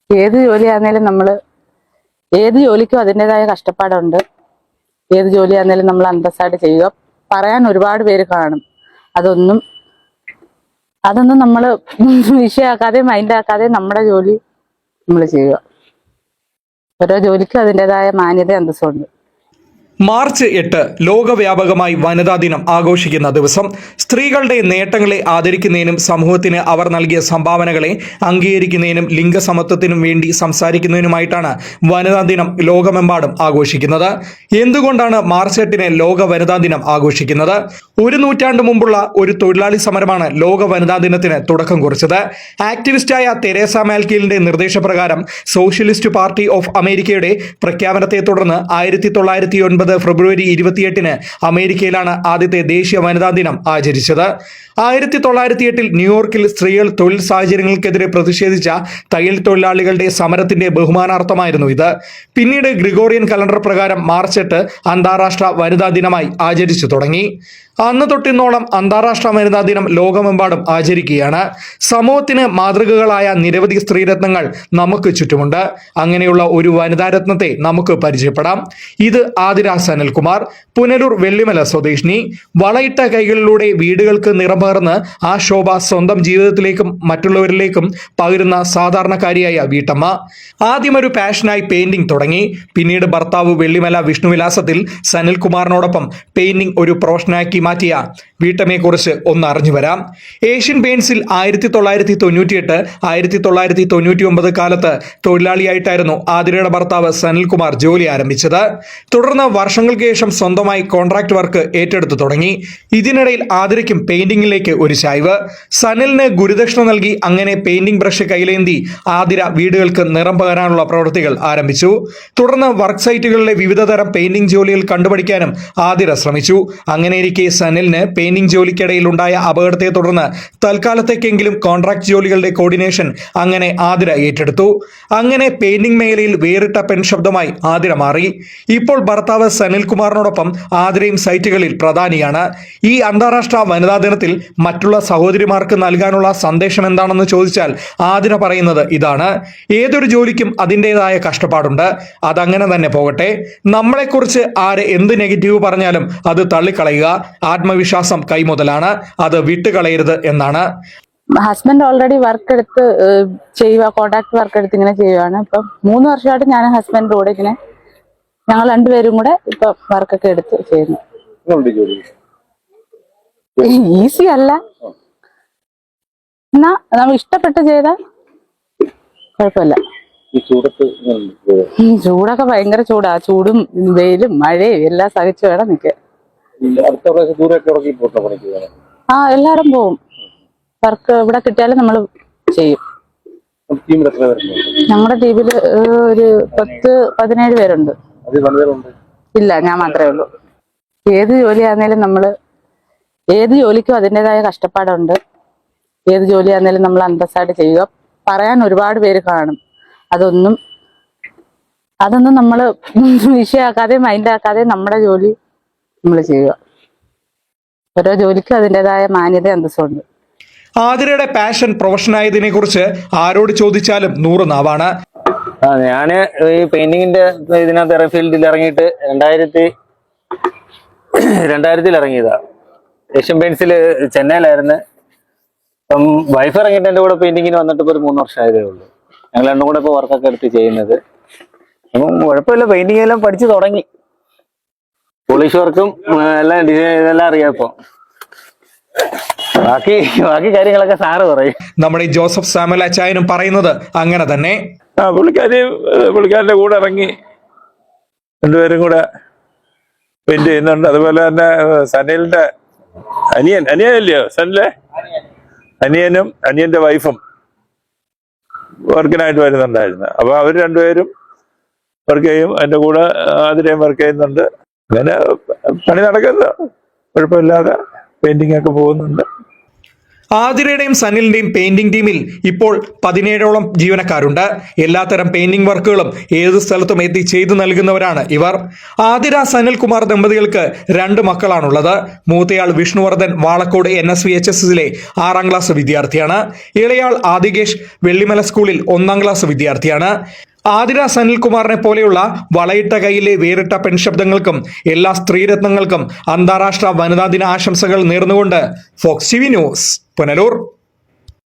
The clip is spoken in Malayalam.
ഏത് ജോലിയാന്നേലും ഏത് ജോലിക്കും അതിൻ്റെതായ കഷ്ടപ്പാടുണ്ട്. ഏത് ജോലിയാന്നേലും നമ്മൾ അന്തസ്സായിട്ട് ചെയ്യുക. പറയാൻ ഒരുപാട് പേര് കാണും. അതൊന്നും നമ്മൾ വിഷയമാക്കാതെ മൈൻഡാക്കാതെ നമ്മുടെ ജോലി നമ്മൾ ചെയ്യുക. ഓരോ ജോലിക്കും അതിൻ്റെതായ മാന്യത അന്തസ്സുണ്ട്. മാർച്ച് 8 ലോകവ്യാപകമായി വനിതാ ദിനം ആഘോഷിക്കുന്ന ദിവസം. സ്ത്രീകളുടെ നേട്ടങ്ങളെ ആദരിക്കുന്നതിനും സമൂഹത്തിന് അവർ നൽകിയ സംഭാവനകളെ അംഗീകരിക്കുന്നതിനും ലിംഗസമത്വത്തിനും വേണ്ടി സംസാരിക്കുന്നതിനുമായിട്ടാണ് വനിതാ ദിനം ലോകമെമ്പാടും ആഘോഷിക്കുന്നത്. എന്തുകൊണ്ടാണ് മാർച്ച് 8 ലോക വനിതാ ദിനം ആഘോഷിക്കുന്നത്? ഒരു നൂറ്റാണ്ട് മുമ്പുള്ള ഒരു തൊഴിലാളി സമരമാണ് ലോക വനിതാ ദിനത്തിന് തുടക്കം കുറിച്ചത്. ആക്ടിവിസ്റ്റായ തെരേസ മാൽക്കിലിന്റെ നിർദ്ദേശപ്രകാരം സോഷ്യലിസ്റ്റ് പാർട്ടി ഓഫ് അമേരിക്കയുടെ പ്രഖ്യാപനത്തെ തുടർന്ന് 1909 ഫെബ്രുവരി 28 അമേരിക്കയിലാണ് ആദ്യത്തെ ദേശീയ വനിതാ ദിനം ആചരിച്ചത്. 1908 ന്യൂയോർക്കിൽ സ്ത്രീകൾ തൊഴിൽ സാഹചര്യങ്ങൾക്കെതിരെ പ്രതിഷേധിച്ച തയ്യൽ തൊഴിലാളികളുടെ സമരത്തിന്റെ ബഹുമാനാർത്ഥമായിരുന്നു ഇത്. പിന്നീട് ഗ്രിഗോറിയൻ കലണ്ടർ പ്രകാരം മാർച്ച് 8 അന്താരാഷ്ട്ര വനിതാ ദിനമായി ആചരിച്ചു തുടങ്ങി. അന്ന് തൊട്ടിന്നോളം അന്താരാഷ്ട്ര വനിതാ ദിനം ലോകമെമ്പാടും ആചരിക്കുകയാണ്. സമൂഹത്തിന് മാതൃകകളായ നിരവധി സ്ത്രീരത്നങ്ങൾ നമുക്ക് ചുറ്റുമുണ്ട്. അങ്ങനെയുള്ള ഒരു വനിതാരത്നത്തെ നമുക്ക് പരിചയപ്പെടാം. ഇത് ആതിര സനൽകുമാർ, പുനലൂർ വെള്ളിമല സ്വദേശിനി. വളയിട്ട കൈകളിലൂടെ വീടുകൾക്ക് നിറം പകർന്ന് ആ ശോഭ സ്വന്തം ജീവിതത്തിലേക്കും മറ്റുള്ളവരിലേക്കും പകരുന്ന സാധാരണക്കാരിയായ വീട്ടമ്മ. ആദ്യം ഒരു പാഷനായി പെയിന്റിംഗ് തുടങ്ങി. പിന്നീട് ഭർത്താവ് വെള്ളിമല വിഷ്ണുവിലാസത്തിൽ സനൽകുമാറിനോടൊപ്പം പെയിന്റിംഗ് ഒരു പ്രൊഫഷനാക്കി മാറ്റിയ വീട്ടമ്മയെക്കുറിച്ച് ഒന്ന് അറിഞ്ഞു വരാം. ഏഷ്യൻ പെയിന്റ്സിൽ 1998 1999 കാലത്ത് തൊഴിലാളിയായിട്ടായിരുന്നു ആതിരയുടെ ഭർത്താവ് സനൽകുമാർ ജോലി ആരംഭിച്ചത്. തുടർന്ന് വർഷങ്ങൾക്ക് ശേഷം സ്വന്തമായി കോൺട്രാക്ട് വർക്ക് ഏറ്റെടുത്തു തുടങ്ങി. ഇതിനിടയിൽ ആതിരയ്ക്കും പെയിന്റിംഗിലേക്ക് ഒരു ചായ്വ്. സനലിന് ഗുരുദക്ഷിണ നൽകി അങ്ങനെ പെയിന്റിംഗ് ബ്രഷ് കൈലേന്തി ആതിര വീടുകൾക്ക് നിറം പകരാനുള്ള പ്രവൃത്തികൾ ആരംഭിച്ചു. തുടർന്ന് വർക്ക് സൈറ്റുകളിലെ വിവിധ തരം പെയിന്റിംഗ് ജോലികൾ കണ്ടുപഠിക്കാനും ആതിര ശ്രമിച്ചു. അങ്ങനെയിരിക്കെ സനലിന് പെയിന്റിംഗ് ജോലിക്കിടയിൽ ഉണ്ടായ അപകടത്തെ തുടർന്ന് തൽക്കാലത്തേക്കെങ്കിലും കോൺട്രാക്ട് ജോലികളുടെ കോർഡിനേഷൻ അങ്ങനെ ആതിര ഏറ്റെടുത്തു. അങ്ങനെ പെയിന്റിംഗ് മേഖലയിൽ വേറിട്ട പെൺശബ്ദമായി ആതിര മാറി. ഇപ്പോൾ ഭർത്താവ് സനൽകുമാറിനോടൊപ്പം ആതിരയും സൈറ്റുകളിൽ പ്രധാനിയാണ്. ഈ അന്താരാഷ്ട്ര വനിതാ ദിനത്തിൽ മറ്റുള്ള സഹോദരിമാർക്ക് നൽകാനുള്ള സന്ദേശം എന്താണെന്ന് ചോദിച്ചാൽ ആതിര പറയുന്നത് ഇതാണ്: ഏതൊരു ജോലിക്കും അതിൻ്റെതായ കഷ്ടപ്പാടുണ്ട്. അതങ്ങനെ തന്നെ പോകട്ടെ. നമ്മളെക്കുറിച്ച് ആര് എന്ത് നെഗറ്റീവ് പറഞ്ഞാലും അത് തള്ളിക്കളയുക. ആത്മവിശ്വാസം കൈമുതലാണ്, അത് വിട്ടുകളയരുത് എന്നാണ്. ഹസ്ബൻഡ് ഓൾറെഡി വർക്ക് എടുത്ത് ചെയ്യുക, കോൺട്രാക്ട് വർക്ക് എടുത്ത് ഇങ്ങനെ ചെയ്യുവാണ്. ഇപ്പം 3 വർഷമായിട്ട് ഞാൻ ഹസ്ബൻഡിന്റെ കൂടെ ഇങ്ങനെ ഞങ്ങൾ രണ്ടുപേരും കൂടെ ഇപ്പൊ വർക്കൊക്കെ എടുത്ത് ചെയ്യുന്നു. ഈസി അല്ല, എന്നാ നമ്മൾ ഇഷ്ടപ്പെട്ട് ചെയ്താൽ കുഴപ്പമില്ല. ചൂടൊക്കെ ഭയങ്കര ചൂടാ. ചൂടും വെയിലും മഴയും എല്ലാം സഹിച്ചു വേണം നിൽക്കാൻ. എല്ലാരും പോവും. വർക്ക് ഇവിടെ കിട്ടിയാലും നമ്മൾ ചെയ്യും. ഞങ്ങളുടെ ടീമില് ഒരു 10-17 പേരുണ്ട്. ഇല്ല, ഞാൻ മാത്രമേ ഉള്ളൂ. ഏത് ജോലിയാന്നേലും ഏത് ജോലിക്കും അതിൻ്റെതായ കഷ്ടപ്പാടുണ്ട്. ഏത് ജോലിയാന്നേലും നമ്മൾ അന്തസ്സായിട്ട് ചെയ്യുക. പറയാൻ ഒരുപാട് പേര് കാണും. അതൊന്നും നമ്മൾ വിഷയമാക്കാതെ മൈൻഡാക്കാതെ നമ്മുടെ ജോലി നമ്മൾ ചെയ്യുക. ഓരോ ജോലിക്കും അതിൻ്റെതായ മാന്യത അന്തസ്സുണ്ട്. ആതിരയുടെ പാഷൻ പ്രൊഫഷനായതിനെ കുറിച്ച് ആരോട് ചോദിച്ചാലും 100 നാവാണ്. ഞാന് ഈ പെയിന്റിങ്ങിന്റെ ഇതിനകത്ത് ഫീൽഡിൽ ഇറങ്ങിയിട്ട് 2000 ഇറങ്ങിയതാ. ഏഷ്യൻ പെയിന്റ്സിൽ ചെന്നൈയിലായിരുന്നു. ഇപ്പം വൈഫ് ഇറങ്ങിയിട്ട് എൻ്റെ കൂടെ പെയിന്റിങ്ങിന് വന്നിട്ട് ഇപ്പോൾ ഒരു 3 വർഷമായതേ ഉള്ളൂ. ഞങ്ങൾ രണ്ടും കൂടെ ഇപ്പോൾ വർക്കൊക്കെ എടുത്ത് ചെയ്യുന്നത്. അപ്പം കുഴപ്പമില്ല, പെയിന്റിങ് എല്ലാം പഠിച്ചു തുടങ്ങി. പോളിഷ് വർക്കും എല്ലാം ഡിസൈൻ ഇതെല്ലാം അറിയാം. ഇപ്പൊ ബാക്കി കാര്യങ്ങളൊക്കെ സാറ് പറയും. നമ്മുടെ ജോസഫ് സാമുവൽ അച്ചായനും പറയുന്നത് അങ്ങനെ തന്നെ. പുള്ളിക്കാരന്റെ കൂടെ ഇറങ്ങി രണ്ടുപേരും കൂടെ പെയിന്റ് ചെയ്യുന്നുണ്ട്. അതുപോലെ തന്നെ സനലിന്റെ അനിയനല്ലയോ സനലെ? അനിയനും അനിയന്റെ വൈഫും വർക്കിനായിട്ട് വരുന്നുണ്ടായിരുന്നു. അപ്പൊ അവർ രണ്ടുപേരും വർക്ക് ചെയ്യും. അതിന്റെ കൂടെ ആതിരയും വർക്ക് ചെയ്യുന്നുണ്ട്. അങ്ങനെ പണി നടക്കുന്നത് കുഴപ്പമില്ലാതെ പെയിന്റിംഗ് ഒക്കെ പോകുന്നുണ്ട്. ആതിരയുടെയും സനിലിന്റെയും പെയിന്റിംഗ് ടീമിൽ ഇപ്പോൾ 17ഓളം ജീവനക്കാരുണ്ട്. എല്ലാത്തരം പെയിന്റിംഗ് വർക്കുകളും ഏത് സ്ഥലത്തും എത്തി ചെയ്തു നൽകുന്നവരാണ് ഇവർ. ആതിര സനിൽകുമാർ ദമ്പതികൾക്ക് 2 മക്കളാണുള്ളത്. മൂത്തയാൾ വിഷ്ണുവർദ്ധൻ വാളക്കോട് NSVHSലെ 6ാം ക്ലാസ് വിദ്യാർത്ഥിയാണ്. ഇളയാൾ ആദികേഷ് വെള്ളിമല സ്കൂളിൽ 1ാം ക്ലാസ് വിദ്യാർത്ഥിയാണ്. ആതിര സനിൽകുമാറിനെ പോലെയുള്ള വളയിട്ട കൈയിലെ വേറിട്ട പെൺശബ്ദങ്ങൾക്കും എല്ലാ സ്ത്രീരത്നങ്ങൾക്കും അന്താരാഷ്ട്ര വനിതാ ദിന ആശംസകൾ നേർന്നുകൊണ്ട് ഫോക്സ് TV ന്യൂസ് പുനലൂർ.